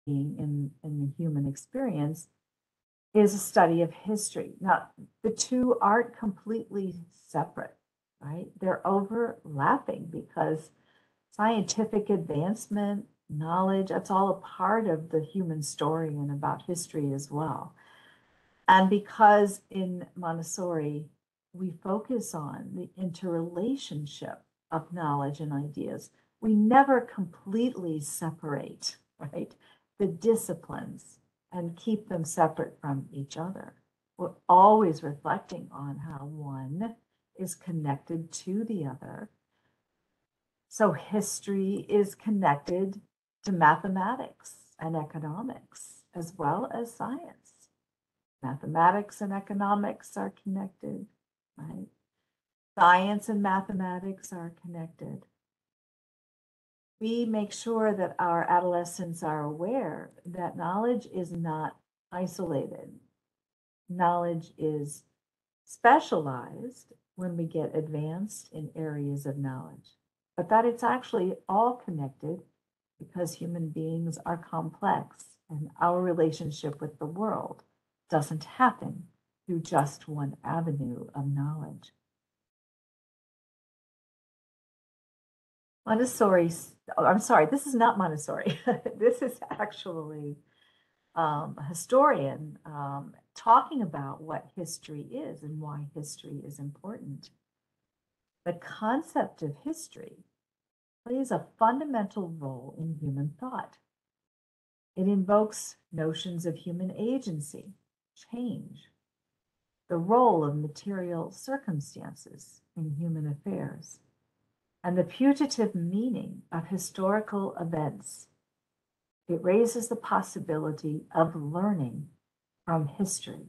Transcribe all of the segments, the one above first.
in the human experience is a study of history. Now, the two aren't completely separate, right? They're overlapping because scientific advancement, knowledge, that's all a part of the human story and about history as well. And because in Montessori, we focus on the interrelationship of knowledge and ideas, we never completely separate, right, the disciplines and keep them separate from each other. We're always reflecting on how one is connected to the other. So history is connected to mathematics and economics as well as science. Mathematics and economics are connected, right? Science and mathematics are connected. We make sure that our adolescents are aware that knowledge is not isolated. Knowledge is specialized when we get advanced in areas of knowledge, but that it's actually all connected because human beings are complex and our relationship with the world doesn't happen through just one avenue of knowledge. Montessori, I'm sorry, this is not Montessori. This is actually a historian talking about what history is and why history is important. The concept of history plays a fundamental role in human thought. It invokes notions of human agency, change, the role of material circumstances in human affairs, and the putative meaning of historical events. It raises the possibility of learning from history.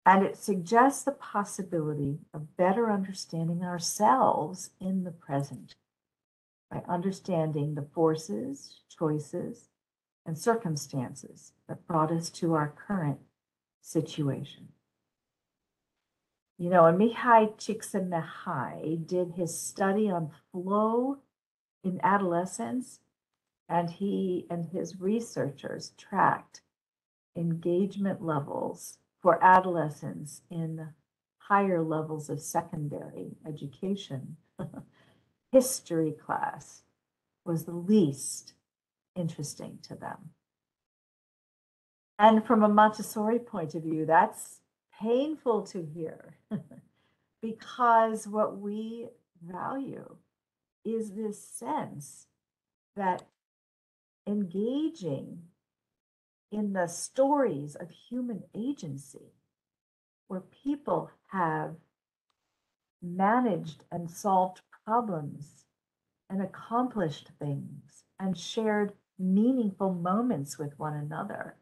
And it suggests the possibility of better understanding ourselves in the present by understanding the forces, choices, and circumstances that brought us to our current situation. You know, and Mihai Csikszentmihalyi did his study on flow in adolescence, and he and his researchers tracked engagement levels for adolescents in higher levels of secondary education. History class was the least interesting to them. And from a Montessori point of view, that's painful to hear because what we value is this sense that engaging in the stories of human agency, where people have managed and solved problems and accomplished things and shared meaningful moments with one another,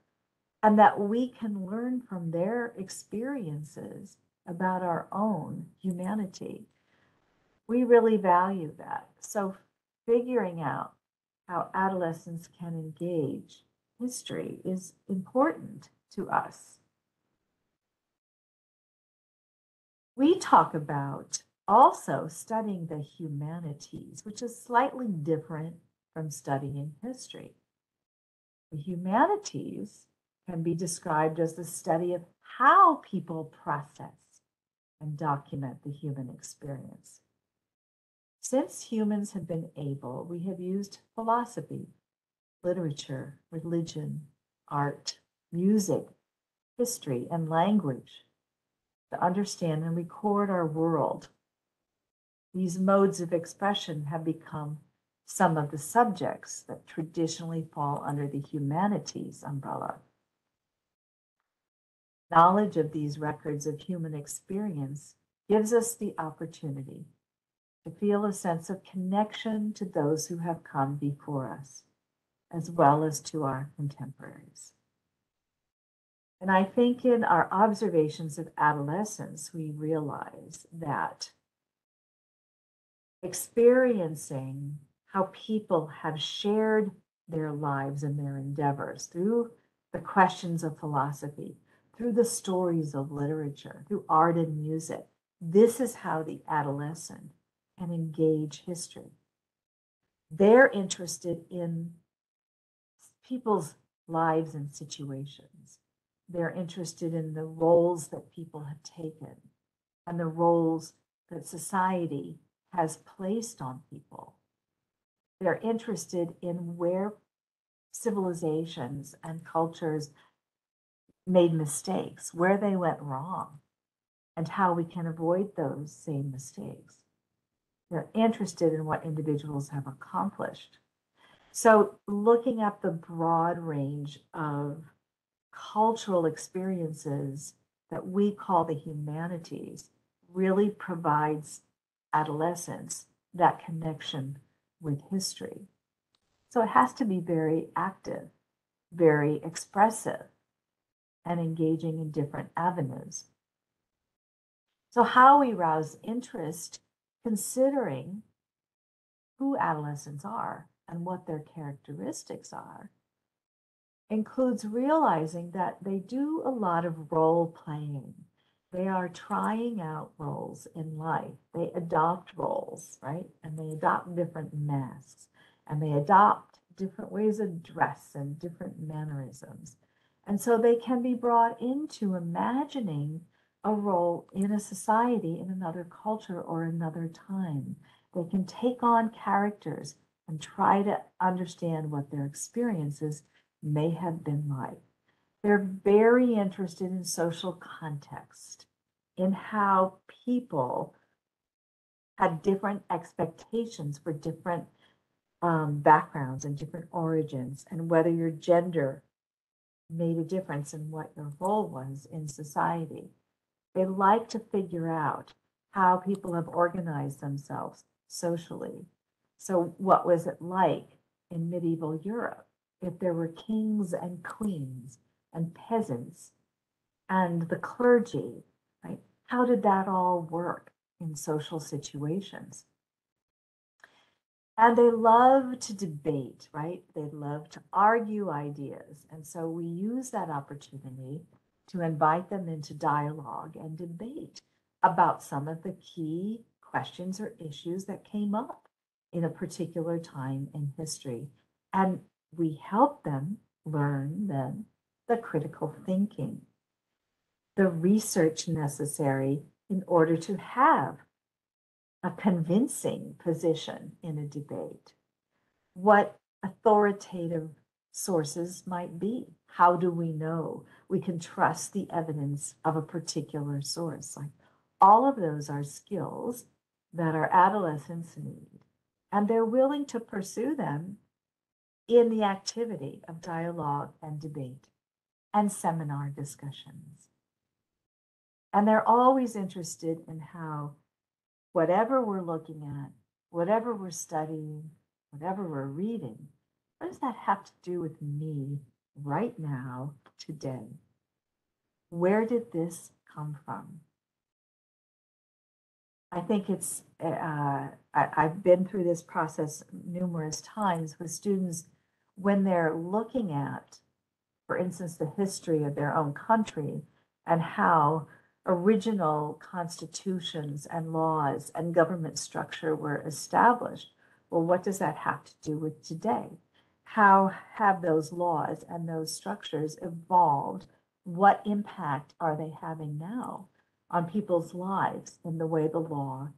and that we can learn from their experiences about our own humanity. We really value that. So figuring out how adolescents can engage history is important to us. We talk about also studying the humanities, which is slightly different from studying history. The humanities can be described as the study of how people process and document the human experience. Since humans have been able, we have used philosophy, literature, religion, art, music, history, and language to understand and record our world. These modes of expression have become some of the subjects that traditionally fall under the humanities umbrella. Knowledge of these records of human experience gives us the opportunity to feel a sense of connection to those who have come before us, as well as to our contemporaries. And I think in our observations of adolescence, we realize that experiencing how people have shared their lives and their endeavors through the questions of philosophy, through the stories of literature, through art and music, this is how the adolescent can engage history. They're interested in people's lives and situations. They're interested in the roles that people have taken and the roles that society has placed on people. They're interested in where civilizations and cultures made mistakes, where they went wrong, and how we can avoid those same mistakes. They're interested in what individuals have accomplished. So looking at the broad range of cultural experiences that we call the humanities really provides adolescents that connection with history. So it has to be very active, very expressive, and engaging in different avenues. So how we rouse interest, considering who adolescents are and what their characteristics are, includes realizing that they do a lot of role playing. They are trying out roles in life. They adopt roles, right? And they adopt different masks, and they adopt different ways of dress and different mannerisms. And so they can be brought into imagining a role in a society, in another culture or another time. They can take on characters and try to understand what their experiences may have been like. They're very interested in social context, in how people had different expectations for different backgrounds and different origins, and whether your gender made a difference in what your role was in society. They like to figure out how people have organized themselves socially. So what was it like in medieval Europe if there were kings and queens and peasants and the clergy, right? How did that all work in social situations? And they love to debate, right? They love to argue ideas. And so we use that opportunity to invite them into dialogue and debate about some of the key questions or issues that came up in a particular time in history. And we help them learn then the critical thinking, the research necessary in order to have a convincing position in a debate, what authoritative sources might be. How do we know we can trust the evidence of a particular source? Like, all of those are skills that our adolescents need, and they're willing to pursue them in the activity of dialogue and debate and seminar discussions. And they're always interested in how whatever we're looking at, whatever we're studying, whatever we're reading, what does that have to do with me right now, today? Where did this come from? I think it's, I've been through this process numerous times with students when they're looking at, for instance, the history of their own country and how original constitutions and laws and government structure were established. Well, what does that have to do with today? How have those laws and those structures evolved? What impact are they having now on people's lives in the way the law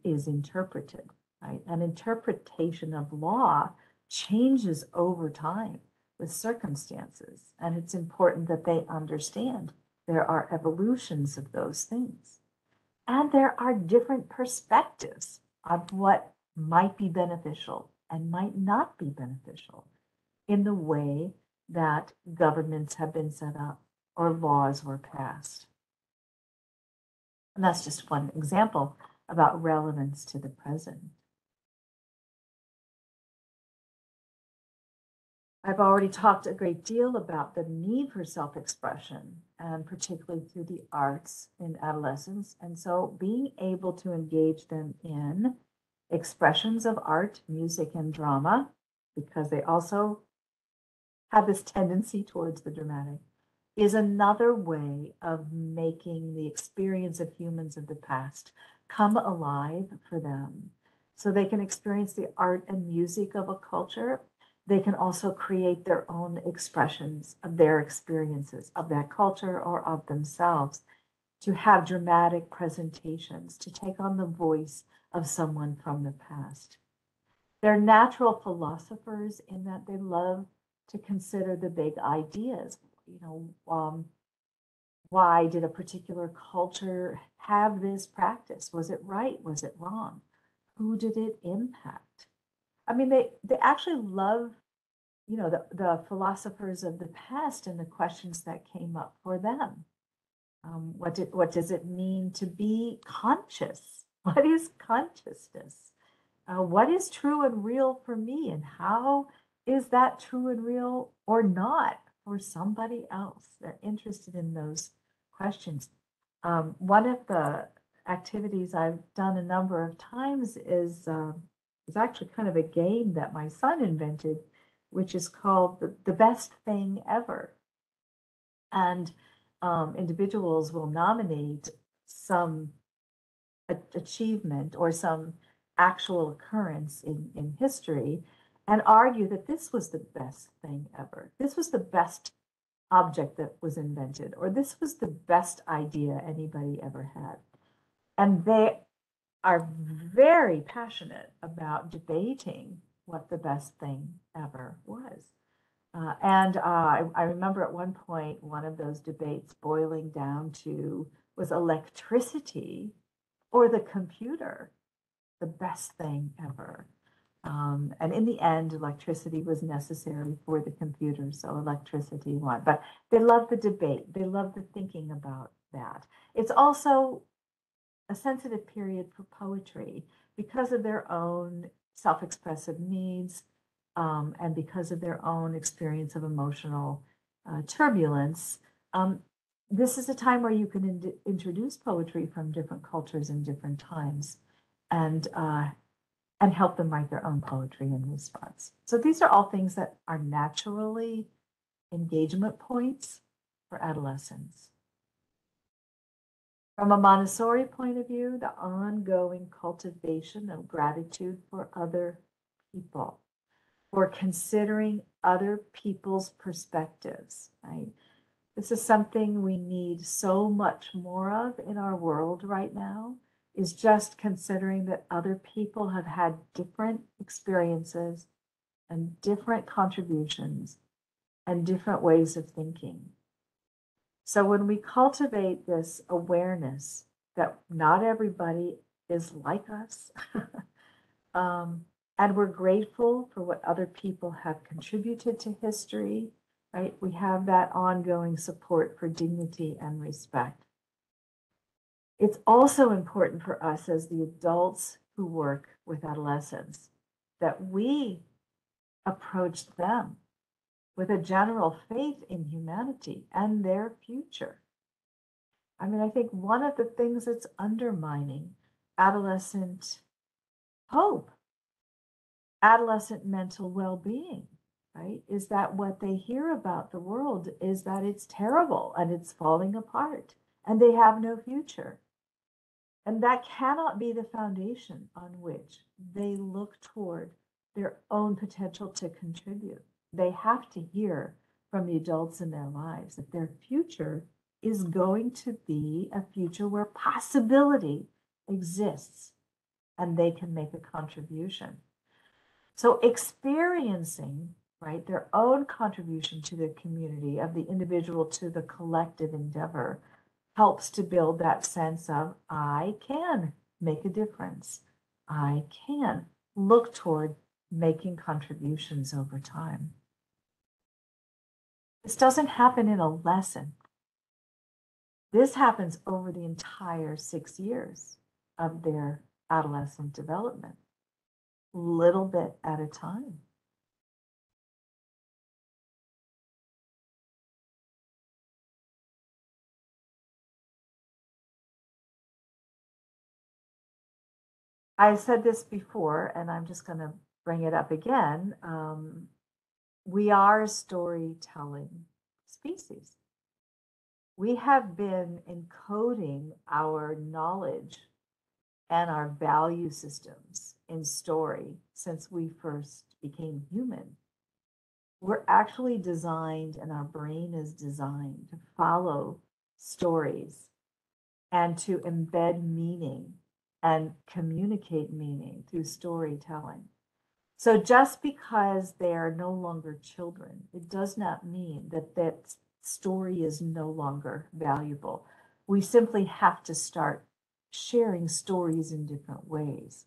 is interpreted, right? An interpretation of law changes over time with circumstances, and it's important that they understand there are evolutions of those things. And there are different perspectives of what might be beneficial and might not be beneficial in the way that governments have been set up or laws were passed. And that's just one example about relevance to the present. I've already talked a great deal about the need for self-expression, and particularly through the arts in adolescence. And so being able to engage them in expressions of art, music, and drama, because they also have this tendency towards the dramatic, is another way of making the experience of humans of the past come alive for them, so they can experience the art and music of a culture they can also create their own expressions of their experiences of that culture or of themselves, to have dramatic presentations, to take on the voice of someone from the past. They're natural philosophers in that they love to consider the big ideas. Why did a particular culture have this practice? Was it right? Was it wrong? Who did it impact? I mean, they actually love, the philosophers of the past and the questions that came up for them. What does it mean to be conscious? What is consciousness? What is true and real for me? And how is that true and real or not for somebody else? They're interested in those questions. One of the activities I've done a number of times is actually kind of a game that my son invented, which is called the best thing ever. And individuals will nominate some achievement or some actual occurrence in history and argue that this was the best thing ever. This was the best object that was invented, or this was the best idea anybody ever had. And they are very passionate about debating what the best thing ever was. I remember at one point, one of those debates boiling down to, was electricity or the computer the best thing ever? And in the end, electricity was necessary for the computer, so electricity won. But they love the debate. They love the thinking about that. It's also a sensitive period for poetry because of their own self-expressive needs, and because of their own experience of emotional turbulence. This is a time where you can introduce poetry from different cultures and different times, and help them write their own poetry in response. So these are all things that are naturally engagement points for adolescents. From a Montessori point of view, the ongoing cultivation of gratitude for other people, for considering other people's perspectives, right? This is something we need so much more of in our world right now, is just considering that other people have had different experiences and different contributions and different ways of thinking. So when we cultivate this awareness that not everybody is like us, and we're grateful for what other people have contributed to history, right? We have that ongoing support for dignity and respect. It's also important for us as the adults who work with adolescents that we approach them with a general faith in humanity and their future. I mean, I think one of the things that's undermining adolescent hope, adolescent mental well-being, right, is that what they hear about the world is that it's terrible and it's falling apart and they have no future. And that cannot be the foundation on which they look toward their own potential to contribute. They have to hear from the adults in their lives that their future is going to be a future where possibility exists and they can make a contribution. So experiencing, right, their own contribution to the community, of the individual to the collective endeavor, helps to build that sense of, I can make a difference. I can look toward making contributions over time. This doesn't happen in a lesson. This happens over the entire 6 years of their adolescent development, little bit at a time. I said this before, and I'm just going to bring it up again. We are a storytelling species. We have been encoding our knowledge and our value systems in story since we first became human. We're actually designed, and our brain is designed to follow stories and to embed meaning and communicate meaning through storytelling. So just because they are no longer children, it does not mean that that story is no longer valuable. We simply have to start sharing stories in different ways,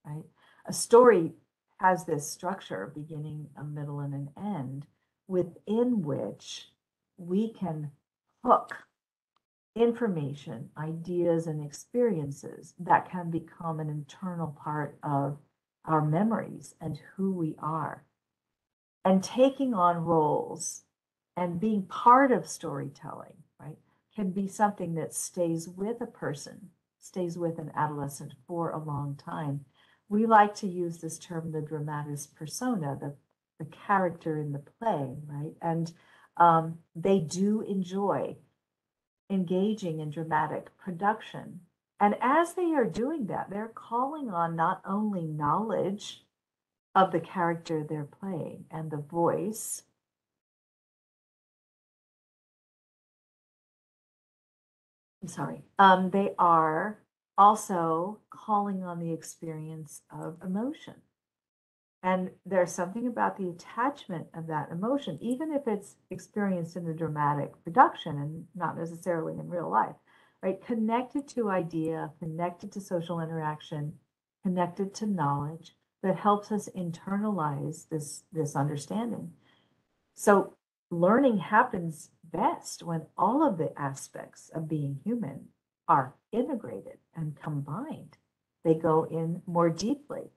right? A story has this structure, beginning, a middle, and an end, within which we can hook information, ideas, and experiences that can become an internal part of our memories and who we are. And taking on roles and being part of storytelling, right, can be something that stays with a person, stays with an adolescent for a long time. We like to use this term, the dramatis persona, the character in the play, right? And they do enjoy engaging in dramatic production. And as they are doing that, they're calling on not only knowledge of the character they're playing and the voice, they are also calling on the experience of emotion. And there's something about the attachment of that emotion, even if it's experienced in a dramatic production and not necessarily in real life, right? Connected to idea, connected to social interaction, connected to knowledge that helps us internalize this understanding. So learning happens best when all of the aspects of being human are integrated and combined. They go in more deeply.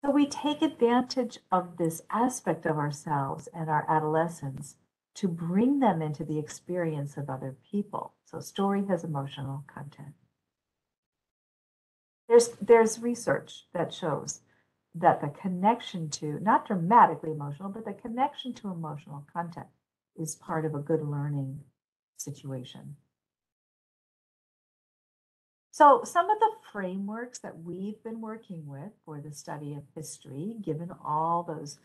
So we take advantage of this aspect of ourselves and our adolescence to bring them into the experience of other people. So story has emotional content. There's research that shows that the connection to, not dramatically emotional, but the connection to emotional content is part of a good learning situation. So some of the frameworks that we've been working with for the study of history, given all those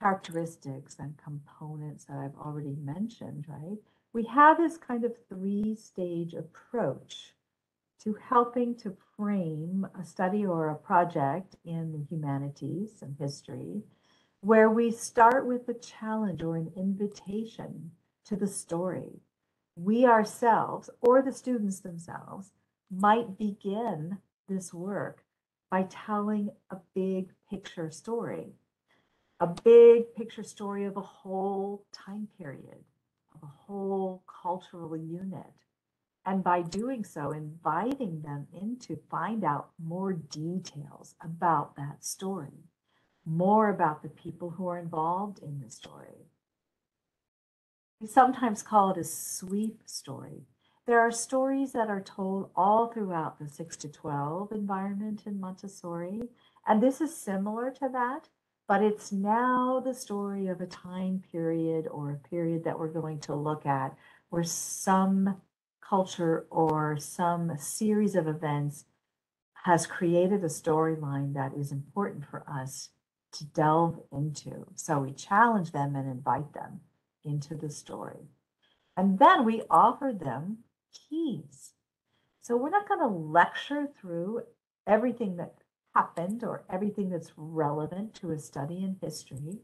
characteristics and components that I've already mentioned, right? We have this kind of three-stage approach to helping to frame a study or a project in the humanities and history, where we start with a challenge or an invitation to the story. We ourselves, or the students themselves, might begin this work by telling a big picture story of a whole time period, of a whole cultural unit. And by doing so, inviting them in to find out more details about that story, more about the people who are involved in the story. We sometimes call it a sweep story. There are stories that are told all throughout the 6 to 12 environment in Montessori, and this is similar to that, but it's now the story of a time period or a period that we're going to look at where some culture or some series of events has created a storyline that is important for us to delve into. So we challenge them and invite them into the story. And then we offer them keys. So we're not going to lecture through everything that happened or everything that's relevant to a study in history.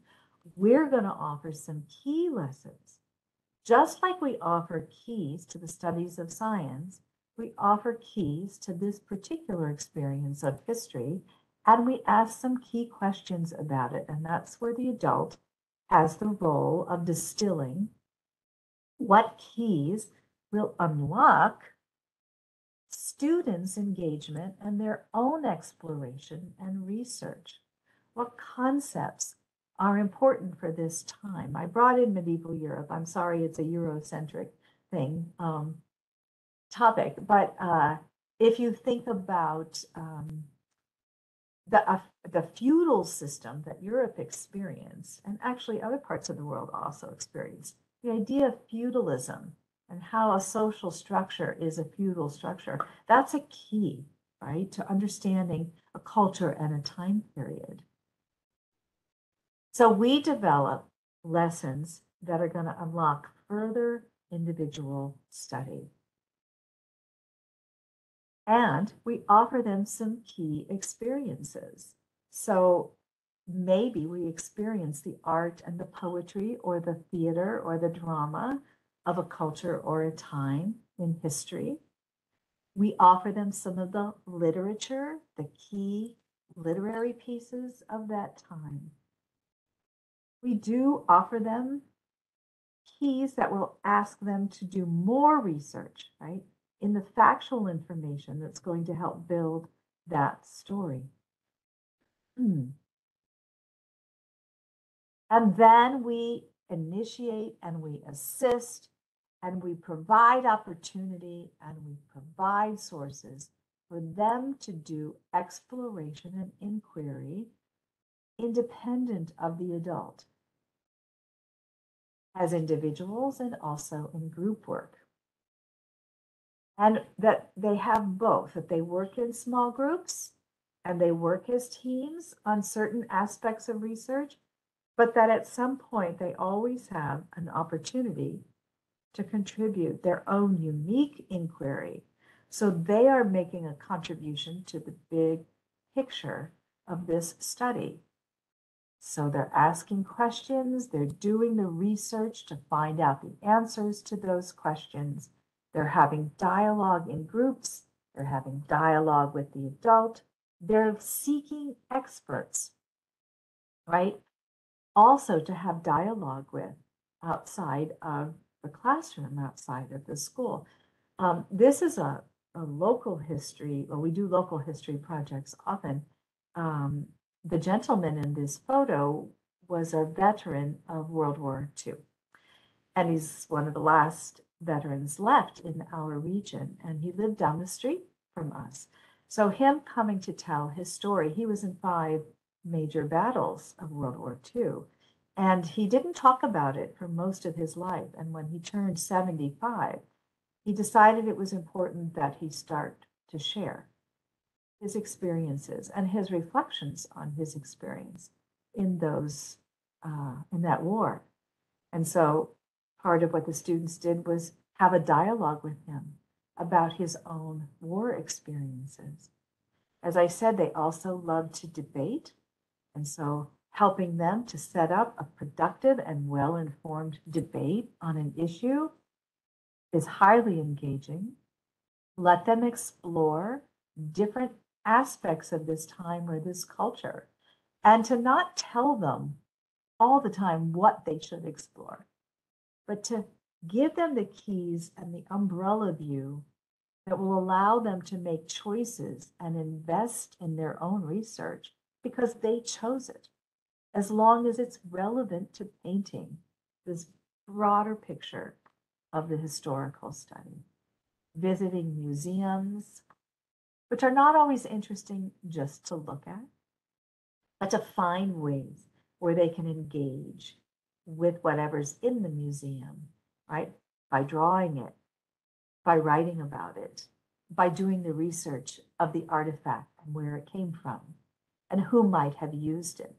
We're going to offer some key lessons. Just like we offer keys to the studies of science, we offer keys to this particular experience of history, and we ask some key questions about it. And that's where the adult has the role of distilling what keys will unlock students' engagement and their own exploration and research. What concepts are important for this time? I brought in medieval Europe. I'm sorry, it's a Eurocentric thing, topic, but if you think about the feudal system that Europe experienced, and actually other parts of the world also experienced, the idea of feudalism and how a social structure is a feudal structure, that's a key, right, to understanding a culture and a time period. So we develop lessons that are going to unlock further individual study. And we offer them some key experiences. So maybe we experience the art and the poetry or the theater or the drama of a culture or a time in history. We offer them some of the literature, the key literary pieces of that time. We do offer them keys that will ask them to do more research, right, in the factual information that's going to help build that story. And then we initiate and we assist and we provide opportunity and we provide sources for them to do exploration and inquiry independent of the adult, as individuals and also in group work. And that they have both, that they work in small groups and they work as teams on certain aspects of research, but that at some point they always have an opportunity to contribute their own unique inquiry. So they are making a contribution to the big picture of this study. So they're asking questions, they're doing the research to find out the answers to those questions. They're having dialogue in groups, they're having dialogue with the adult, they're seeking experts, right? Also to have dialogue with outside of the classroom, outside of the school. This is a local history, or we do local history projects often. The gentleman in this photo was a veteran of World War II, and he's one of the last veterans left in our region, and he lived down the street from us. So him coming to tell his story, he was in 5 major battles of World War II, and he didn't talk about it for most of his life. And when he turned 75, he decided it was important that he start to share his experiences and his reflections on his experience in those in that war. And so part of what the students did was have a dialogue with him about his own war experiences. As I said, they also love to debate, and so helping them to set up a productive and well-informed debate on an issue is highly engaging. Let them explore different aspects of this time or this culture, and to not tell them all the time what they should explore, but to give them the keys and the umbrella view that will allow them to make choices and invest in their own research because they chose it, as long as it's relevant to painting this broader picture of the historical study. Visiting museums, which are not always interesting just to look at, but to find ways where they can engage with whatever's in the museum, right? By drawing it, by writing about it, by doing the research of the artifact and where it came from and who might have used it.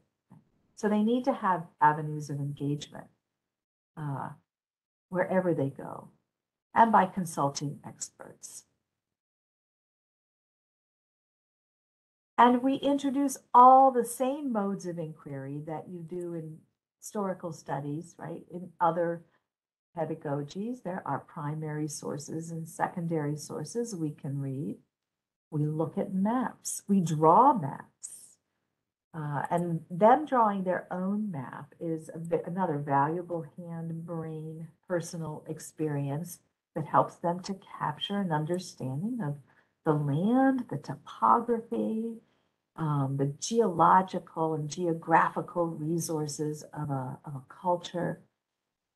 So they need to have avenues of engagement wherever they go, and by consulting experts. And we introduce all the same modes of inquiry that you do in historical studies, right? In other pedagogies, there are primary sources and secondary sources we can read. We look at maps, we draw maps. And them drawing their own map is another valuable hand-brain personal experience that helps them to capture an understanding of the land, the topography, the geological and geographical resources of a culture,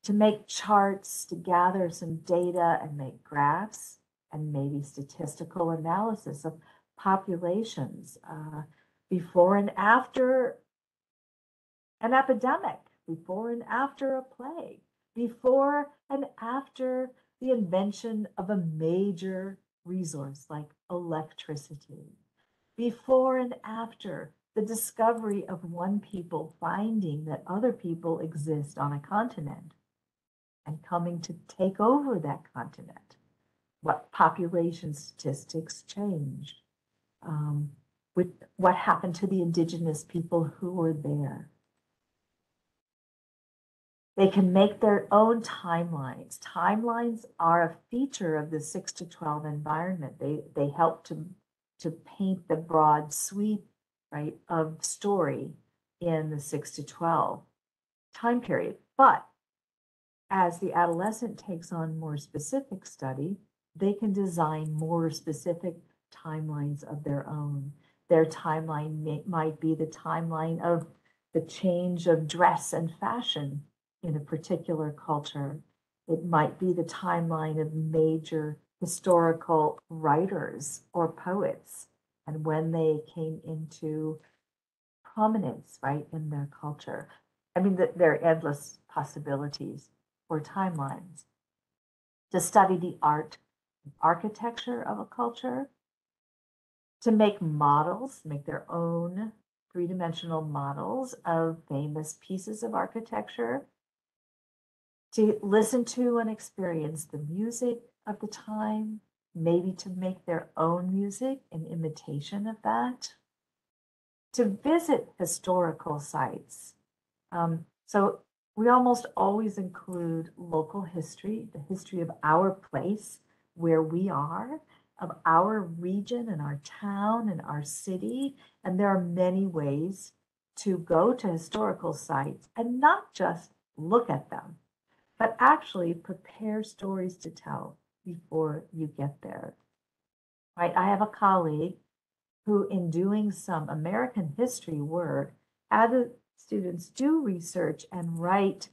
to make charts, to gather some data and make graphs and maybe statistical analysis of populations before and after an epidemic, before and after a plague, before and after the invention of a major resource like electricity, before and after the discovery of one people finding that other people exist on a continent and coming to take over that continent. What population statistics changed? With what happened to the indigenous people who were there? They can make their own timelines. Timelines are a feature of the 6 to 12 environment. They help to paint the broad sweep, right, of story in the 6 to 12 time period. But as the adolescent takes on more specific study, they can design more specific timelines of their own. Their timeline might be the timeline of the change of dress and fashion in a particular culture. It might be the timeline of major historical writers or poets and when they came into prominence, right, in their culture. I mean, there are endless possibilities for timelines. To study the art and architecture of a culture, to make models, make their own three-dimensional models of famous pieces of architecture, to listen to and experience the music of the time, maybe to make their own music in imitation of that, to visit historical sites. So we almost always include local history, the history of our place, where we are, of our region and our town and our city. And there are many ways to go to historical sites and not just look at them, but actually prepare stories to tell before you get there. Right? I have a colleague who, in doing some American history work, had the students do research and write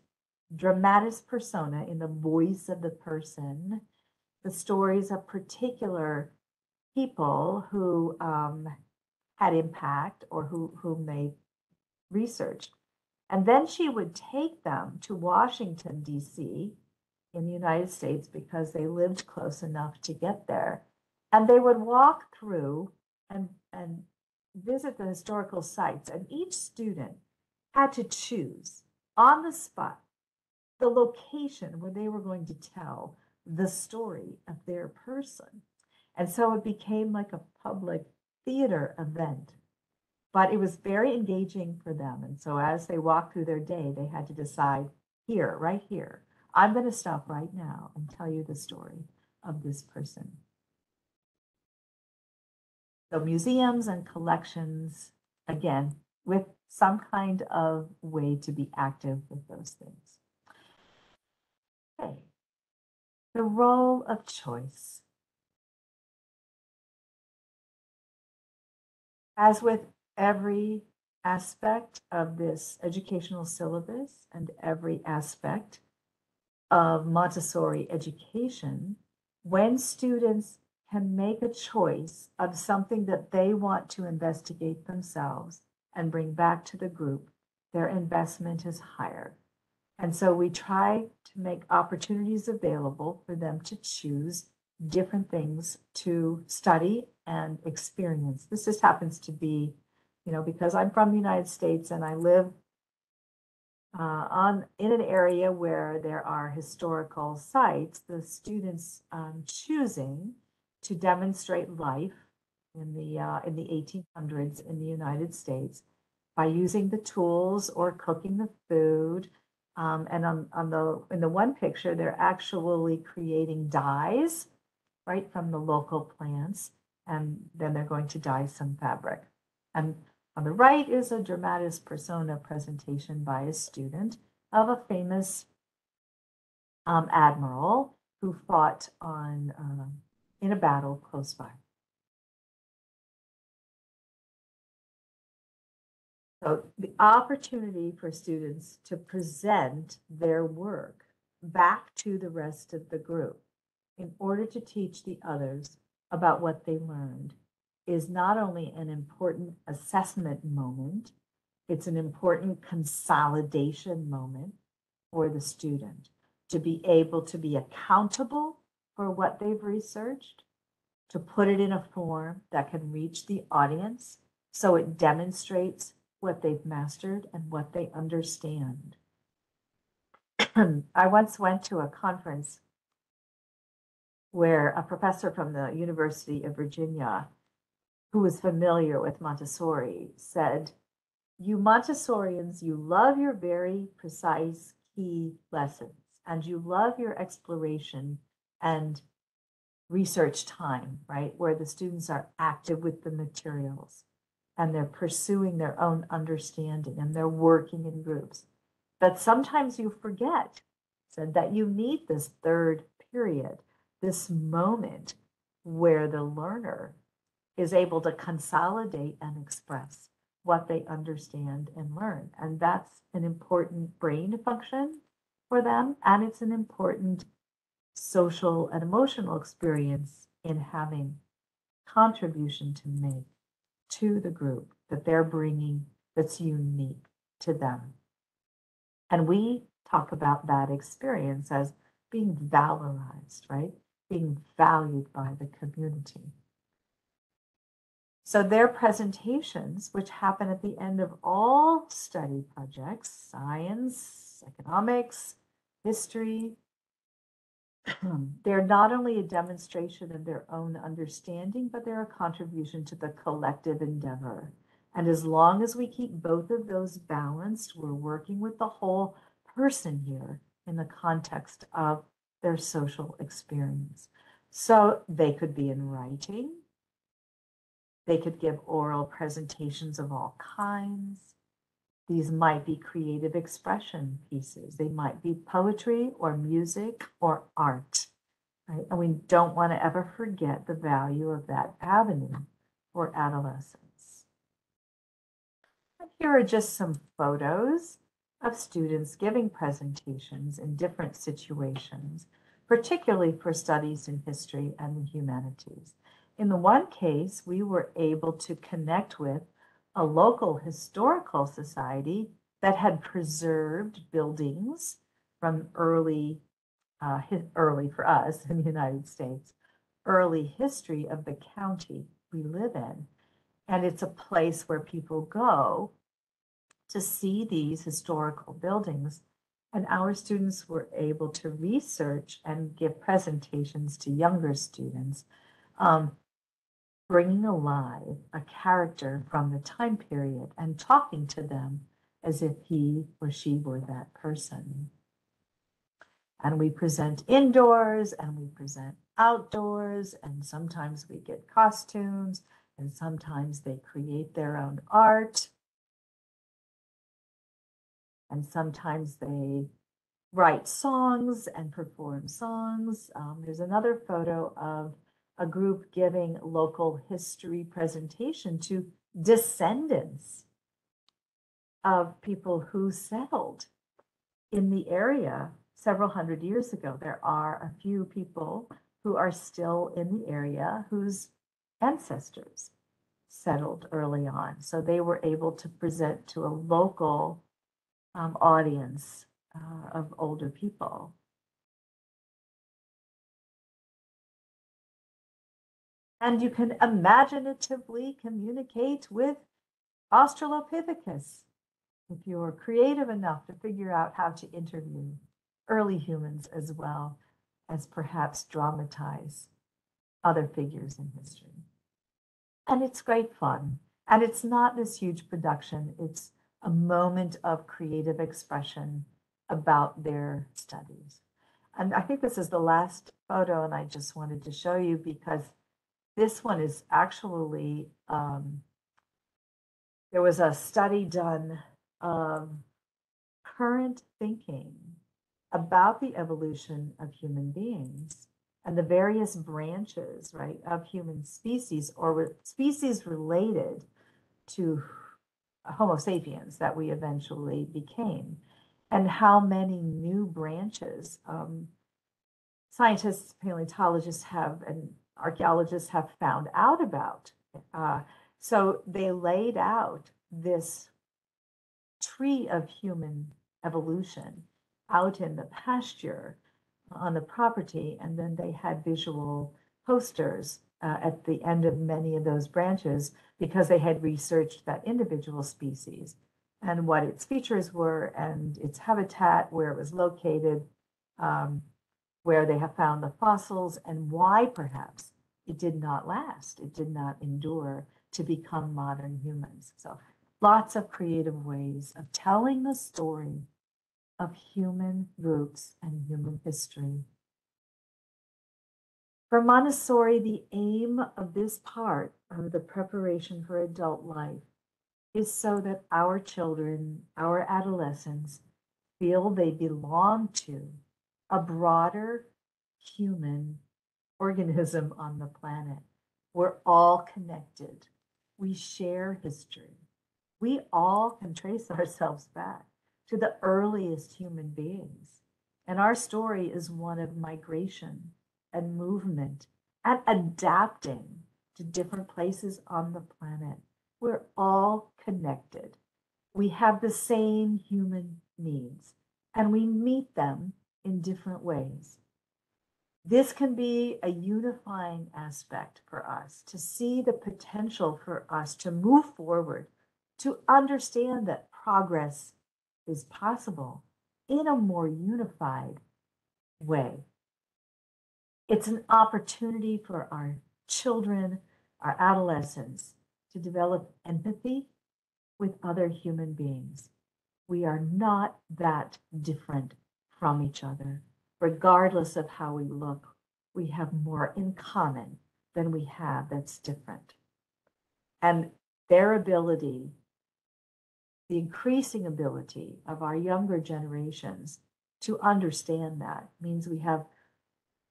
dramatis persona in the voice of the person, the stories of particular people who had impact or whom they researched. And then she would take them to Washington, D.C. in the United States because they lived close enough to get there. And they would walk through and visit the historical sites. And each student had to choose on the spot the location where they were going to tell the story of their person. And so it became like a public theater event. But it was very engaging for them. And so as they walked through their day, they had to decide here, right here, I'm going to stop right now and tell you the story of this person. So museums and collections, again, with some kind of way to be active with those things. Okay. The role of choice. As with every aspect of this educational syllabus and every aspect of Montessori education, when students can make a choice of something that they want to investigate themselves and bring back to the group, their investment is higher. And so we try to make opportunities available for them to choose different things to study and experience. This just happens to be, because I'm from the United States and I live in an area where there are historical sites, the students choosing to demonstrate life in the 1800s in the United States by using the tools or cooking the food. And in the one picture, they're actually creating dyes, right, from the local plants, and then they're going to dye some fabric. And on the right is a dramatis persona presentation by a student of a famous admiral who fought in a battle close by. So the opportunity for students to present their work back to the rest of the group in order to teach the others about what they learned is not only an important assessment moment, it's an important consolidation moment for the student to be able to be accountable for what they've researched, to put it in a form that can reach the audience So it demonstrates what they've mastered and what they understand. I once went to a conference where a professor from the University of Virginia, who was familiar with Montessori, said, "You Montessorians, you love your very precise key lessons, and you love your exploration and research time, right? Where the students are active with the materials and they're pursuing their own understanding and they're working in groups. But sometimes you forget," said, "that you need this third period, this moment where the learner is able to consolidate and express what they understand and learn. And that's an important brain function for them. And it's an important social and emotional experience in having contribution to make to the group that they're bringing that's unique to them." And we talk about that experience as being valorized, right? Being valued by the community. So their presentations, which happen at the end of all study projects, science, economics, history, they're not only a demonstration of their own understanding, but they're a contribution to the collective endeavor. And as long as we keep both of those balanced, we're working with the whole person here in the context of their social experience. So they could be in writing. They could give oral presentations of all kinds. These might be creative expression pieces. They might be poetry or music or art, right? And we don't want to ever forget the value of that avenue for adolescents. And here are just some photos of students giving presentations in different situations, particularly for studies in history and the humanities. In the one case, we were able to connect with a local historical society that had preserved buildings from early for us in the United States, early history of the county we live in. And it's a place where people go to see these historical buildings. And our students were able to research and give presentations to younger students, bringing alive a character from the time period and talking to them as if he or she were that person. And we present indoors and we present outdoors, and sometimes we get costumes, and sometimes they create their own art. And sometimes they write songs and perform songs. There's another photo of a group giving local history presentation to descendants of people who settled in the area several hundred years ago. There are a few people who are still in the area whose ancestors settled early on. So they were able to present to a local audience of older people. And you can imaginatively communicate with Australopithecus if you're creative enough to figure out how to interview early humans as well as perhaps dramatize other figures in history. And it's great fun. And it's not this huge production. It's a moment of creative expression about their studies. And I think this is the last photo, and I just wanted to show you because this one is actually, there was a study done of current thinking about the evolution of human beings and the various branches, right, of human species or species related to Homo sapiens that we eventually became, and how many new branches scientists, paleontologists have, and archaeologists have found out about. So they laid out this tree of human evolution out in the pasture on the property, and then they had visual posters at the end of many of those branches because they had researched that individual species and what its features were and its habitat, where it was located, where they have found the fossils, and why perhaps it did not last, it did not endure to become modern humans. So lots of creative ways of telling the story of human roots and human history. For Montessori, the aim of this part of the preparation for adult life is so that our children, our adolescents, feel they belong to a broader human organism on the planet. We're all connected. We share history. We all can trace ourselves back to the earliest human beings. And our story is one of migration and movement and adapting to different places on the planet. We're all connected. We have the same human needs, and we meet them in different ways. This can be a unifying aspect for us, to see the potential for us to move forward, to understand that progress is possible in a more unified way. It's an opportunity for our children, our adolescents, to develop empathy with other human beings. We are not that different from each other. Regardless of how we look, we have more in common than we have that's different. And their ability, the increasing ability of our younger generations to understand that, means we have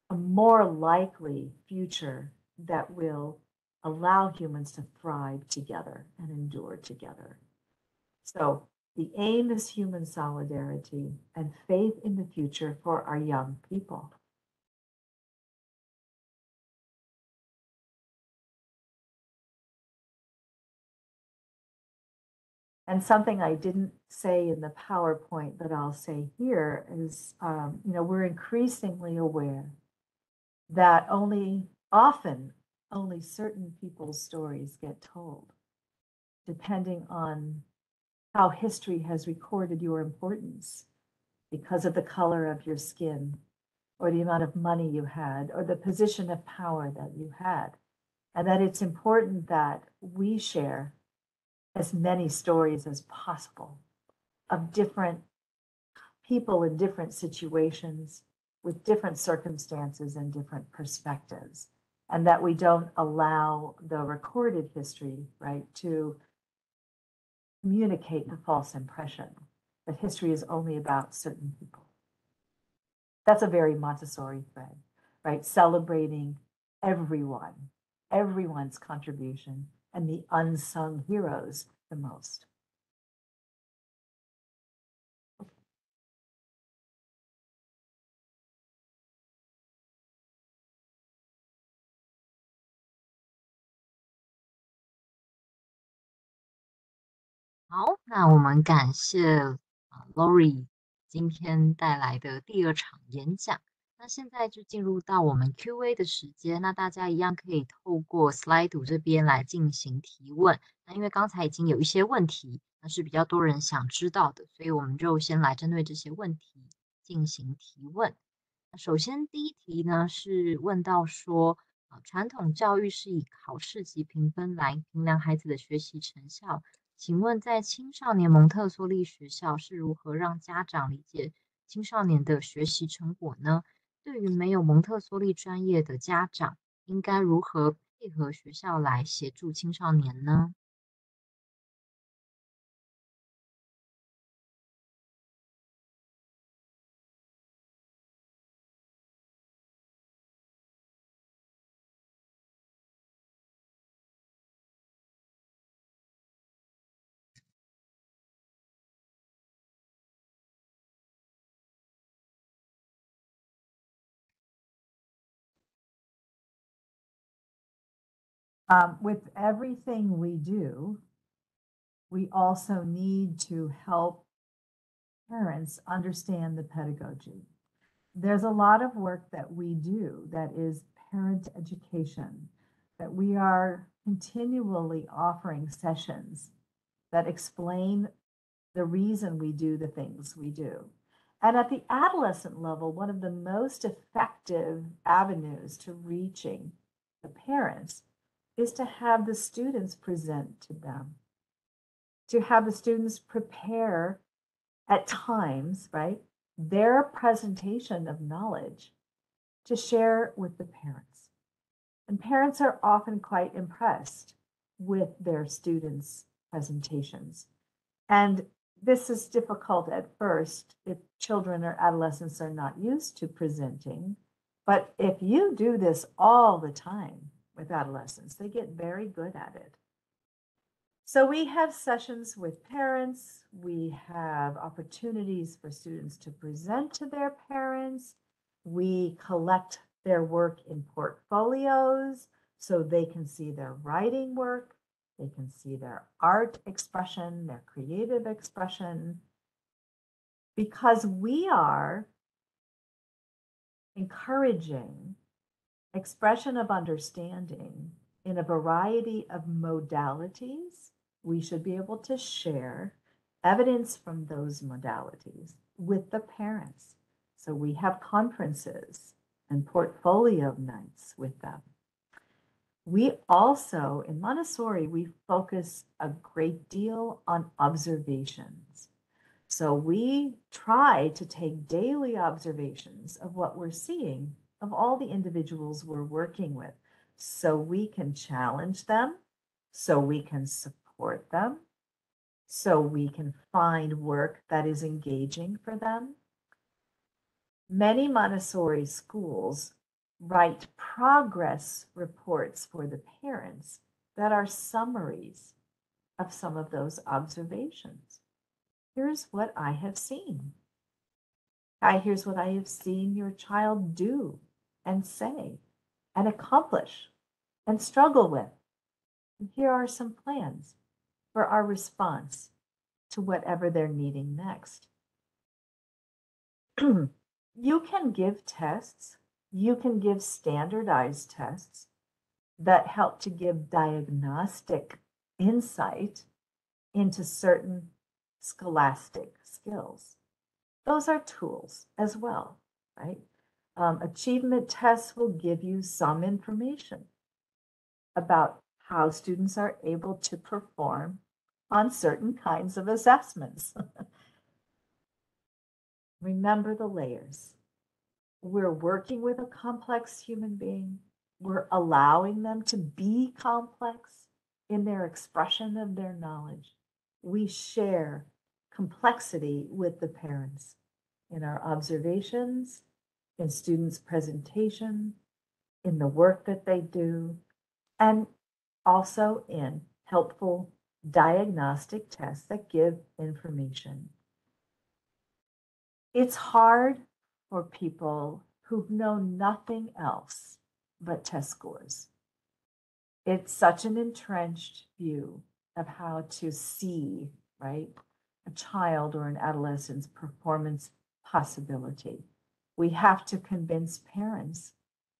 a more likely future that will allow humans to thrive together and endure together. So the aim is human solidarity and faith in the future for our young people. And something I didn't say in the PowerPoint that I'll say here is, we're increasingly aware that only certain people's stories get told, depending on how history has recorded your importance because of the color of your skin, or the amount of money you had, or the position of power that you had. And that it's important that we share as many stories as possible of different people in different situations with different circumstances and different perspectives, and that we don't allow the recorded history, right, to communicate the false impression that history is only about certain people. That's a very Montessori thread, right? Celebrating everyone's contribution, and the unsung heroes the most.好，那我们感谢Laurie 今天带来的第二场演讲。那现在就进入到我们 Q&A 的时间，那大家一样可以透过 Slide 图这边来进行提问。那因为刚才已经有一些问题，那是比较多人想知道的，所以我们就先来针对这些问题进行提问。那首先第一题呢是问到说，传统教育是以考试及评分来评量孩子的学习成效。请问，在青少年蒙特梭利学校是如何让家长理解青少年的学习成果呢？对于没有蒙特梭利专业的家长，应该如何配合学校来协助青少年呢？With everything we do, we also need to help parents understand the pedagogy. There's a lot of work that we do that is parent education, that we are continually offering sessions that explain the reason we do the things we do. And at the adolescent level, one of the most effective avenues to reaching the parents is to have the students present to them, to have the students prepare at times, right, their presentation of knowledge to share with the parents. And parents are often quite impressed with their students' presentations. And this is difficult at first if children or adolescents are not used to presenting. But if you do this all the time with adolescents, they get very good at it. So we have sessions with parents. We have opportunities for students to present to their parents. We collect their work in portfolios so they can see their writing work. They can see their art expression, their creative expression, because we are encouraging expression of understanding in a variety of modalities. We should be able to share evidence from those modalities with the parents. So we have conferences and portfolio nights with them. We also, in Montessori, we focus a great deal on observations. So we try to take daily observations of what we're seeing of all the individuals we're working with, so we can challenge them, so we can support them, so we can find work that is engaging for them. Many Montessori schools write progress reports for the parents that are summaries of some of those observations. Here's what I have seen. Here's what I have seen your child do and say and accomplish and struggle with. And here are some plans for our response to whatever they're needing next. You can give tests. You can give standardized tests that help to give diagnostic insight into certain scholastic skills. Those are tools as well, right? Achievement tests will give you some information about how students are able to perform on certain kinds of assessments. Remember the layers. We're working with a complex human being. We're allowing them to be complex in their expression of their knowledge. We share complexity with the parents in our observations, in students' presentation, in the work that they do, and also in helpful diagnostic tests that give information. It's hard for people who know nothing else but test scores. It's such an entrenched view of how to see, right, a child or an adolescent's performance possibility. We have to convince parents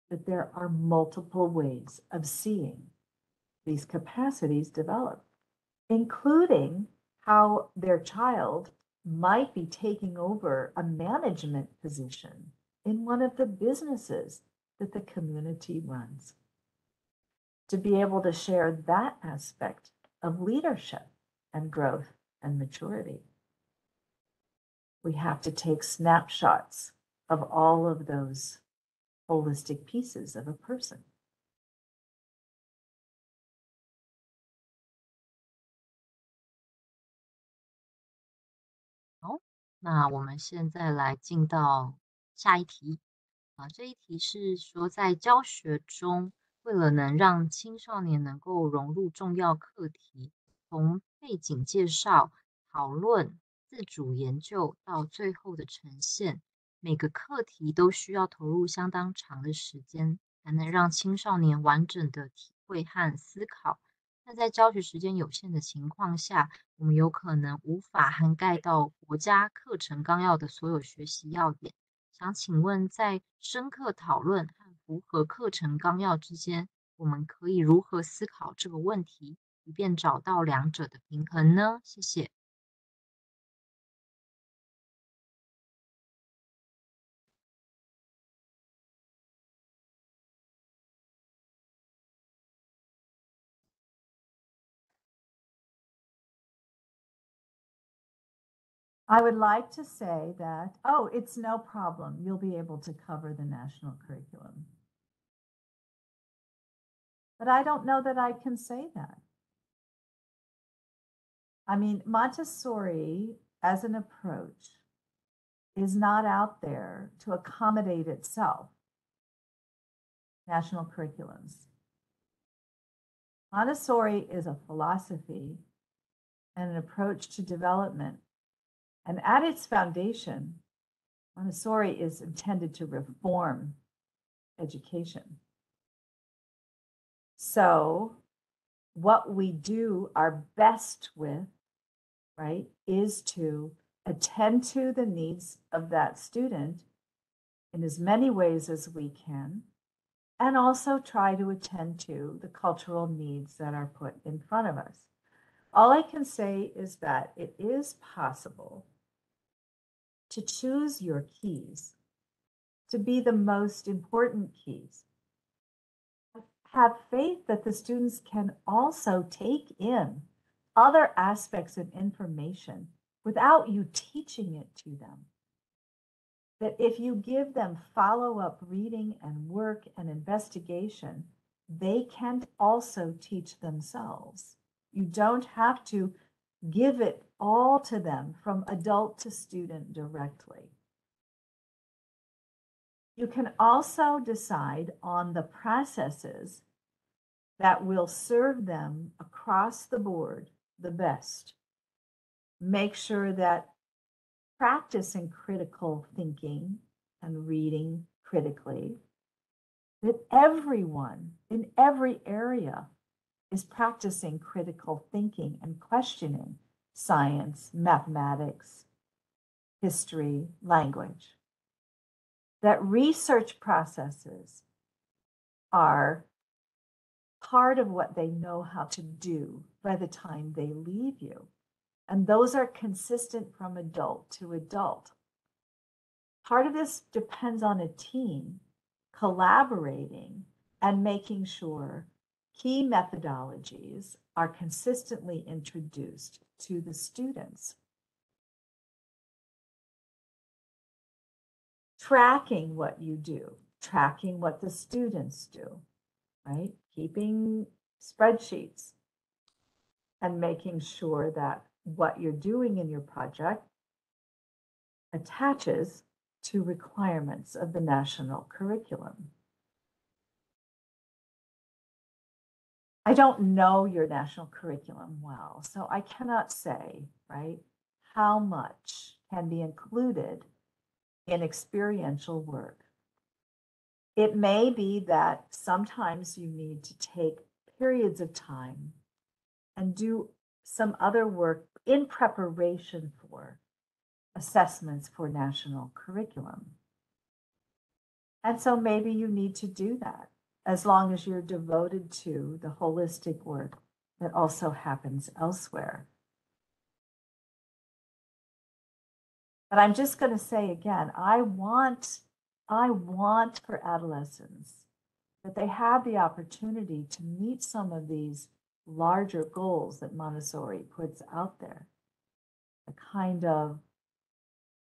that there are multiple ways of seeing these capacities develop, including how their child might be taking over a management position in one of the businesses that the community runs. To be able to share that aspect of leadership and growth and maturity, we have to take snapshots of all of those holistic pieces of a person.好，那我们现在来进到下一题这一题是说，在教学中，为了能让青少年能够融入重要课题，从背景介绍、讨论、自主研究到最后的呈现，每个课题都需要投入相当长的时间，才能让青少年完整的体会和思考。那在教学时间有限的情况下，我们有可能无法涵盖到国家课程纲要的所有学习要点。想请问，在深刻讨论和符合课程纲要之间，我们可以如何思考这个问题，以便找到两者的平衡呢？谢谢。I would like to say that, oh, it's no problem. You'll be able to cover the national curriculum. But I don't know that I can say that. I mean, Montessori as an approach is not out there to accommodate itself, national curriculums. Montessori is a philosophy and an approach to development. And at its foundation, Montessori is intended to reform education. So what we do our best with, right, is to attend to the needs of that student in as many ways as we can, and also try to attend to the cultural needs that are put in front of us. All I can say is that it is possible to choose your keys to be the most important keys. Have faith that the students can also take in other aspects of information without you teaching it to them. That if you give them follow-up reading and work and investigation, they can also teach themselves. You don't have to give it all to them from adult to student directly. You can also decide on the processes that will serve them across the board the best. Make sure that practicing critical thinking and reading critically, that everyone in every area is practicing critical thinking and questioning science, mathematics, history, language. That research processes are part of what they know how to do by the time they leave you. And those are consistent from adult to adult. Part of this depends on a team collaborating and making sure key methodologies are consistently introduced to the students. Tracking what you do, tracking what the students do, right? Keeping spreadsheets and making sure that what you're doing in your project attaches to requirements of the national curriculum. I don't know your national curriculum well, so I cannot say, right, how much can be included in experiential work. It may be that sometimes you need to take periods of time and do some other work in preparation for assessments for national curriculum. And so maybe you need to do that as long as you're devoted to the holistic work that also happens elsewhere. But I'm just going to say again, I want for adolescents that they have the opportunity to meet some of these larger goals that Montessori puts out there. A kind of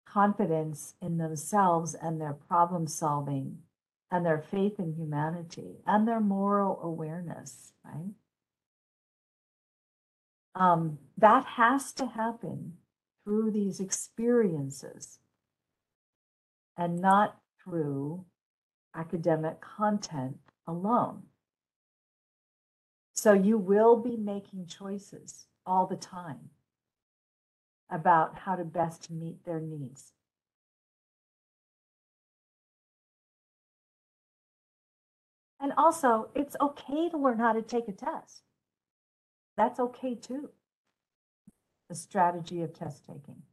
confidence in themselves and their problem solving and their faith in humanity and their moral awareness, right? That has to happen through these experiences and not through academic content alone. So you will be making choices all the time about how to best meet their needs. And also, it's okay to learn how to take a test. That's okay too. The strategy of test taking.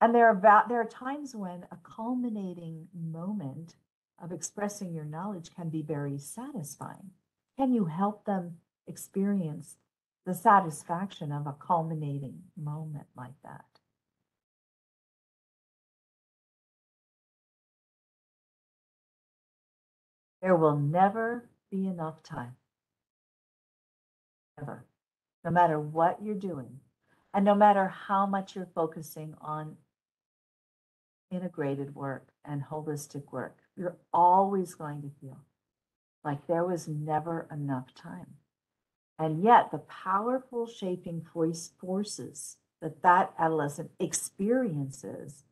And there are times when a culminating moment of expressing your knowledge can be very satisfying. can you help them experience the satisfaction of a culminating moment like that? There will never be enough time, ever, no matter what you're doing, and no matter how much you're focusing on integrated work and holistic work, you're always going to feel like there was never enough time. And yet the powerful shaping forces that adolescent experiences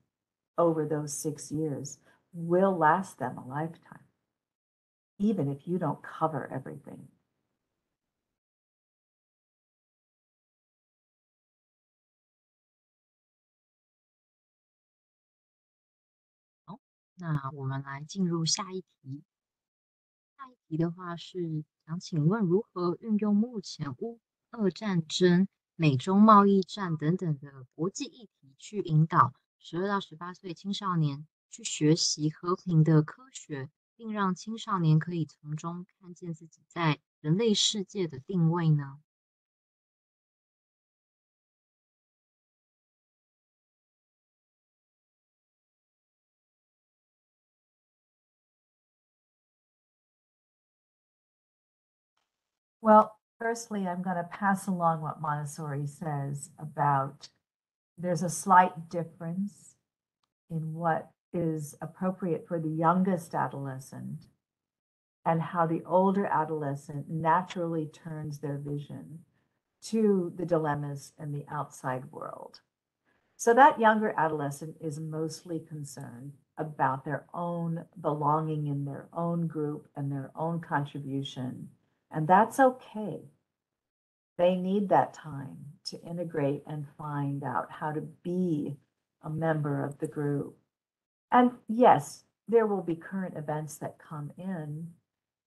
over those 6 years will last them a lifetime, even if you don't cover everything. 好，那我们来进入下一题。下一题的话是想请问如何运用目前乌俄战争、美中贸易战等等的国际议题，去引导12到18岁青少年去学习和平的科学，并让青少年可以从中看见自己在人类世界的定位呢？Well, firstly, I'm going to pass along what Montessori says about there's a slight difference in what is appropriate for the youngest adolescent and how the older adolescent naturally turns their vision to the dilemmas in the outside world. So that younger adolescent is mostly concerned about their own belonging in their own group and their own contribution. And that's okay. They need that time to integrate and find out how to be a member of the group. And yes, there will be current events that come in,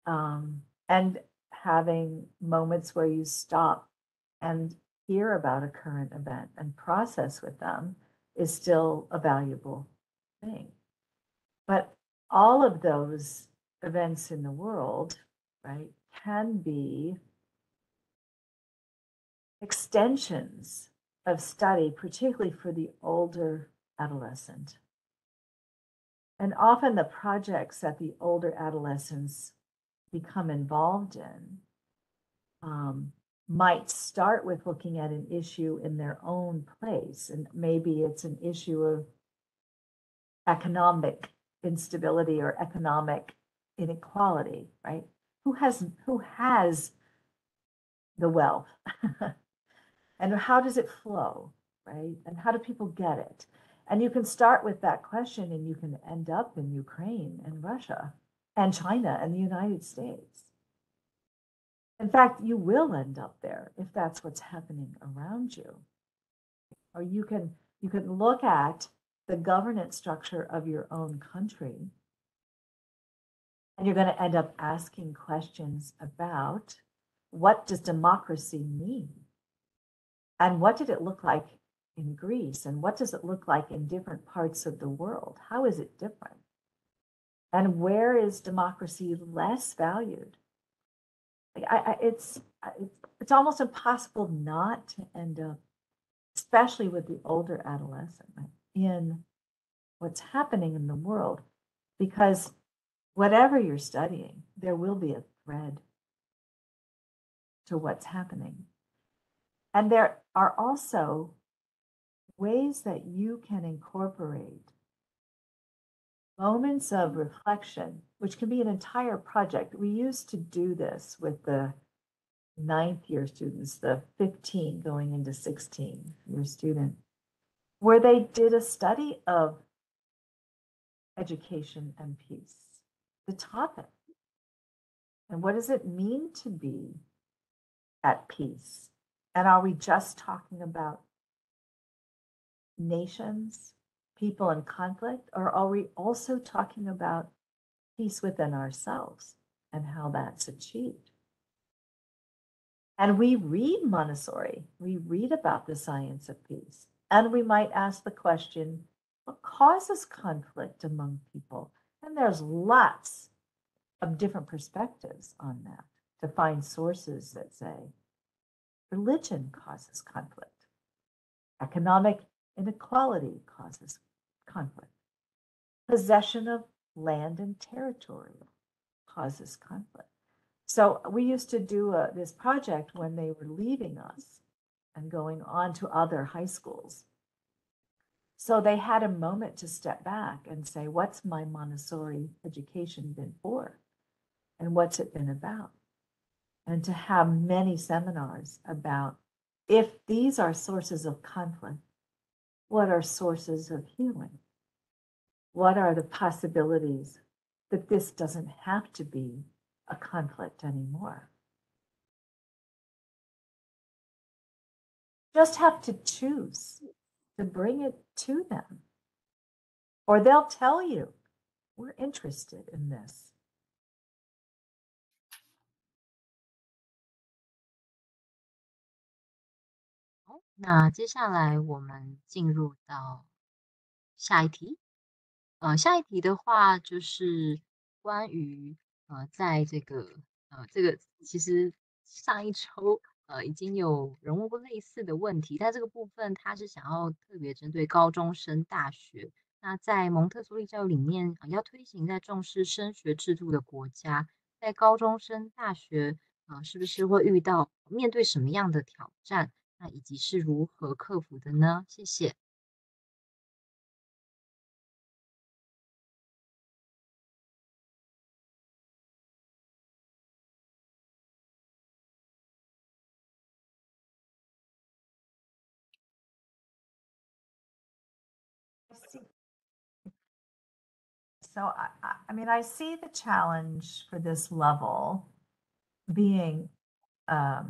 and having moments where you stop and hear about a current event and process with them is still a valuable thing. But all of those events in the world, right, can be extensions of study, particularly for the older adolescent. And often the projects that the older adolescents become involved in might start with looking at an issue in their own place. And maybe it's an issue of economic instability or economic inequality, right? Who has the wealth? And how does it flow, right? And how do people get it? And you can start with that question and you can end up in Ukraine and Russia and China and the United States. In fact, you will end up there if that's what's happening around you. Or you can look at the governance structure of your own country, and you're going to end up asking questions about what does democracy mean? And what did it look like in Greece? And what does it look like in different parts of the world? How is it different? And where is democracy less valued? It's almost impossible not to end up, especially with the older adolescent, right, in what's happening in the world, because whatever you're studying, there will be a thread to what's happening. And there are also ways that you can incorporate moments of reflection, which can be an entire project. We used to do this with the 9th year students, the 15 going into 16 year student, where they did a study of education and peace, the topic. And what does it mean to be at peace? And are we just talking about nations, people in conflict, or are we also talking about peace within ourselves and how that's achieved? And we read Montessori, we read about the science of peace, and we might ask the question, what causes conflict among people? And there's lots of different perspectives on that. to find sources that say religion causes conflict, economic inequality causes conflict, possession of land and territory causes conflict. So we used to do this project when they were leaving us and going on to other high schools. So they had a moment to step back and say, what's my Montessori education been for? And what's it been about? And to have many seminars about, if these are sources of conflict, what are sources of healing? What are the possibilities that this doesn't have to be a conflict anymore? Just have to choose to bring it to them. Or they'll tell you, we're interested in this. 好，那接下来我们进入到下一题。下一题的话就是关于在这个其实上一周已经有人问过类似的问题，但这个部分他是想要特别针对高中生、大学。那在蒙特梭利教育里面，要推行在重视升学制度的国家，在高中生、大学是不是会面对什么样的挑战？那以及是如何克服的呢？谢谢。So, I mean, I see the challenge for this level being a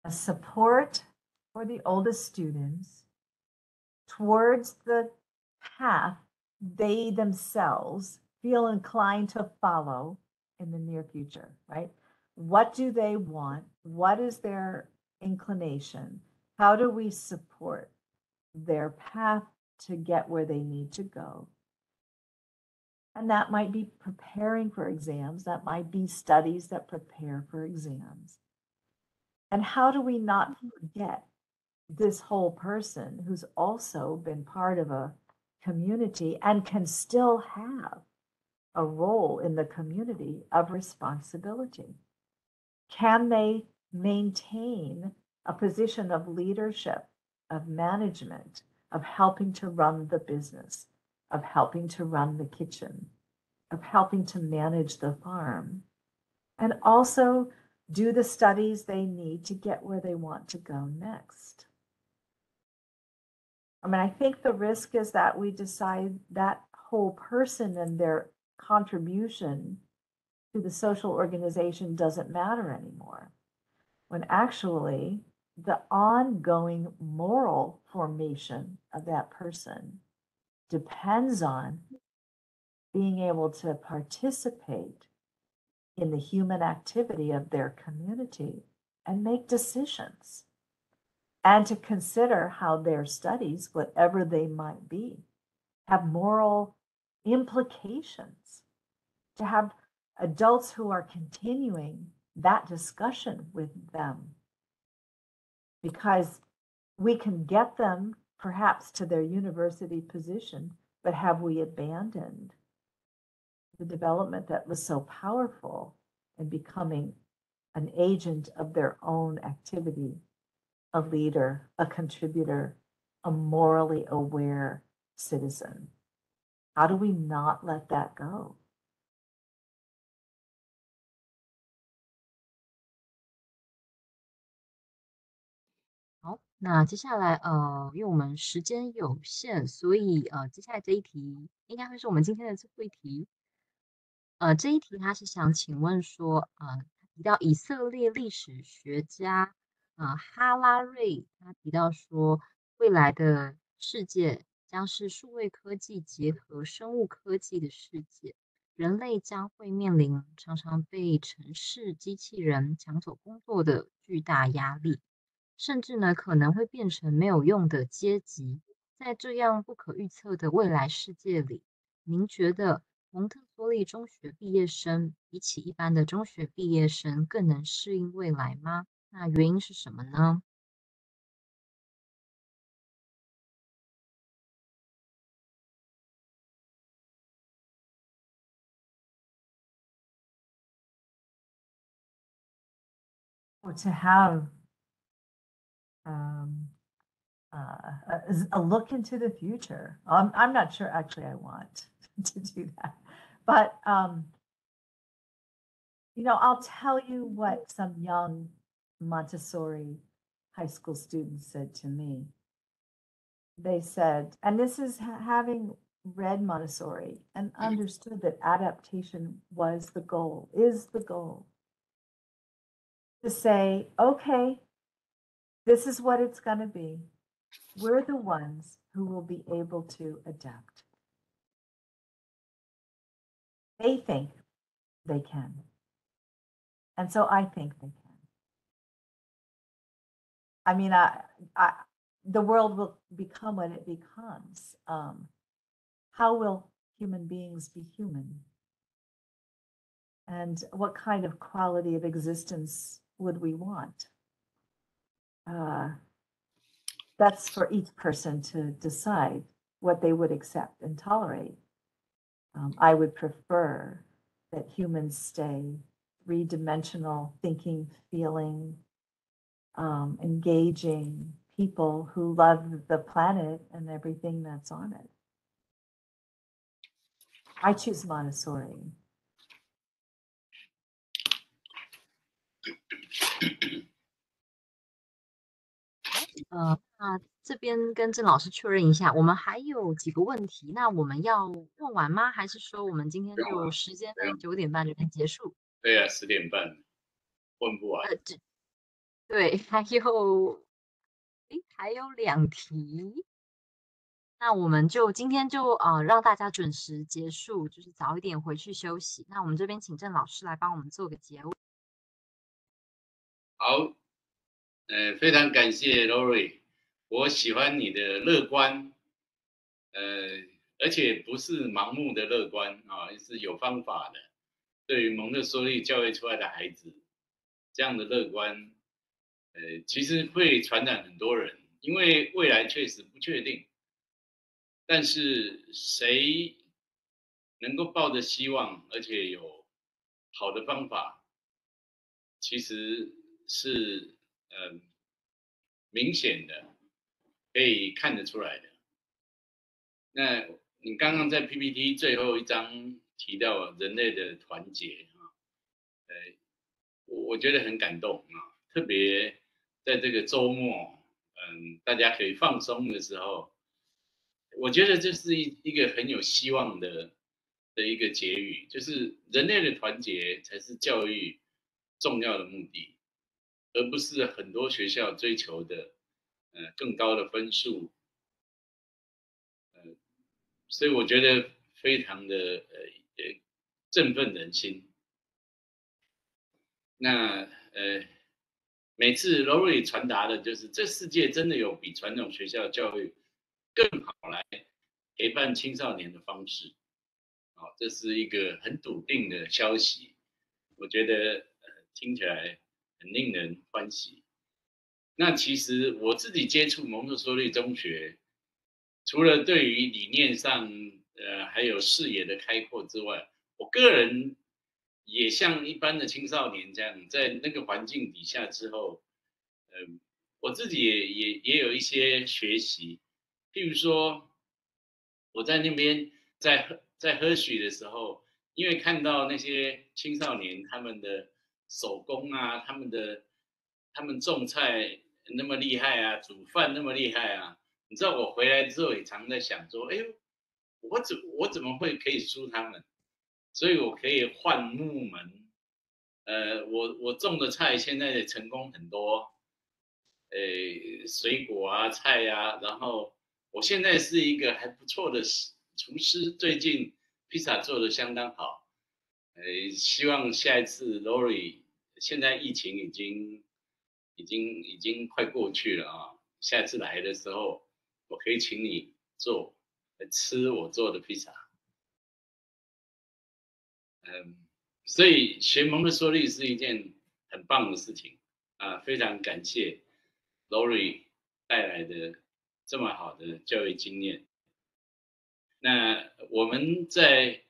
support for the oldest students towards the path they themselves feel inclined to follow in the near future, right? What do they want? What is their inclination? How do we support their path to get where they need to go? And that might be preparing for exams. That might be studies that prepare for exams. And how do we not forget this whole person who's also been part of a community and can still have a role in the community of responsibility? Can they maintain a position of leadership, of management, of helping to run the business, of helping to run the kitchen, of helping to manage the farm, and also do the studies they need to get where they want to go next? I mean, I think the risk is that we decide that whole person and their contribution to the social organization doesn't matter anymore, when actually the ongoing moral formation of that person depends on being able to participate in the human activity of their community and make decisions, and to consider how their studies, whatever they might be, have moral implications, to have adults who are continuing that discussion with them, because we can get them perhaps to their university position, but have we abandoned the development that was so powerful in becoming an agent of their own activity, a leader, a contributor, a morally aware citizen? How do we not let that go? 好，那接下来因为我们时间有限，所以接下来这一题应该会是我们今天的最后一题。这一题他是想请问说，提到以色列历史学家哈拉瑞，他提到说，未来的世界将是数位科技结合生物科技的世界，人类将会面临常常被城市机器人抢走工作的巨大压力。甚至呢可能会变成没有用的阶级。在这样不可预测的未来世界里，您觉得蒙特梭利中学毕业生比起一般的中学毕业生更能适应未来吗？那原因是什么呢？Or to have um, a look into the future. I'm not sure actually I want to do that, but I'll tell you what some young Montessori high school students said to me. They said, and this is having read Montessori and understood that adaptation was the goal, is the goal, to say, okay, this is what it's going to be. We're the ones who will be able to adapt. They think they can. And so I think they can. I mean, the world will become what it becomes. How will human beings be human? And what kind of quality of existence would we want? That's for each person to decide what they would accept and tolerate. I would prefer that humans stay three-dimensional, thinking, feeling, engaging people who love the planet and everything that's on it. I choose Montessori. 那这边跟郑老师确认一下，我们还有几个问题，那我们要问完吗？还是说我们今天就时间在9点半这边结束？对啊，10点半问不完。对，还有2题。那我们就今天就让大家准时结束，就是早一点回去休息。那我们这边请郑老师来帮我们做个结尾。好，非常感谢 Laurie， 我喜欢你的乐观，而且不是盲目的乐观啊，是有方法的。对于蒙特梭利教育出来的孩子，这样的乐观，其实会传染很多人，因为未来确实不确定。但是谁能够抱着希望，而且有好的方法，其实是明显的，可以看得出来的。那你刚刚在 PPT 最后一章提到人类的团结啊，我觉得很感动啊，特别在这个周末，大家可以放松的时候。我觉得这是一个很有希望的一个结语，就是人类的团结才是教育重要的目的，而不是很多学校追求的更高的分数，所以我觉得非常的振奋人心。那每次 Laurie 传达的就是这世界真的有比传统学校教育更好来陪伴青少年的方式，这是一个很笃定的消息，我觉得听起来很令人欢喜。那其实我自己接触蒙特梭利中学，除了对于理念上还有视野的开阔之外，我个人也像一般的青少年这样，在那个环境底下之后，我自己也有一些学习，譬如说我在那边在喝水的时候，因为看到那些青少年他们的手工啊，他们种菜那么厉害啊，煮饭那么厉害啊，你知道我回来之后也常在想说，哎呦，我怎么会可以输他们？所以我可以换木门，我种的菜现在也成功很多，水果啊菜啊，然后我现在是一个还不错的厨师，最近披萨做的相当好，希望下一次 Laurie， 现在疫情已经快过去了啊，下次来的时候我可以请你吃我做的披萨。所以学蒙特梭利是一件很棒的事情啊，非常感谢 Laurie 带来的这么好的教育经验。那我们在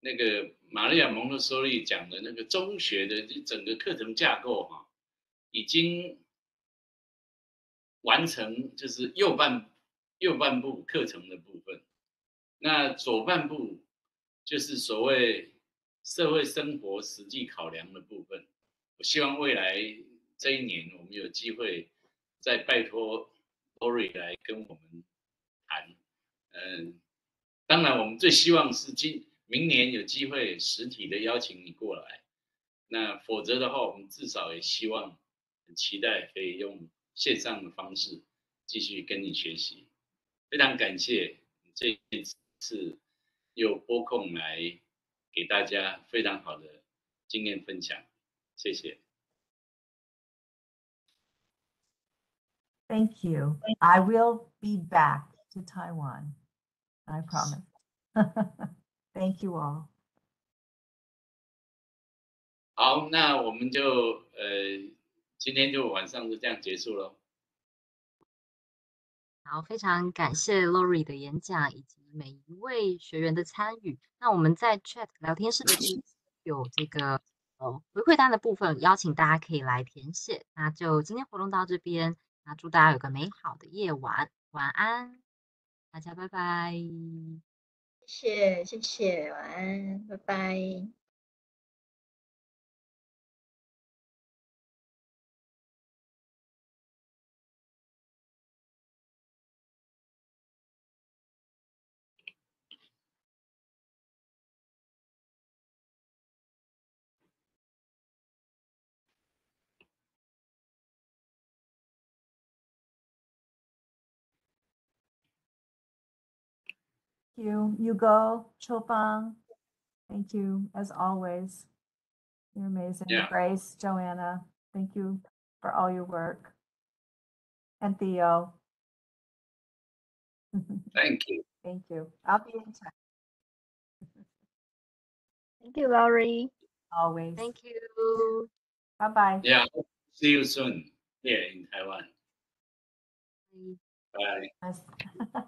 那个玛利亚蒙特梭利讲的那个中学的整个课程架构已经完成，就是右半部课程的部分。那左半部就是所谓社会生活实际考量的部分。我希望未来这一年我们有机会再拜托 Laurie 来跟我们谈。当然我们最希望是明年有机会实体的邀请你过来。那否则的话，我们至少也希望很期待可以用线上的方式继续跟你学习。非常感谢这一次又拨空来给大家非常好的经验分享，谢谢。Thank you. I will be back to Taiwan. I promise. Thank you all. 好，那我们就今天就晚上就这样结束了。好，非常感谢 Laurie 的演讲以及每一位学员的参与。那我们在 Chat 聊天室的地方有这个回馈单的部分，邀请大家可以来填写。那就今天活动到这边，那祝大家有个美好的夜晚，晚安，大家拜拜。谢谢，晚安，拜拜。You go, Chopang. Thank you, as always. You're amazing. Yeah. Grace, Joanna, thank you for all your work. And Theo. Thank you. Thank you. I'll be in touch. Thank you, Laurie. Always. Thank you. Bye-bye. Yeah, see you soon here in Taiwan. Bye. Bye. Nice.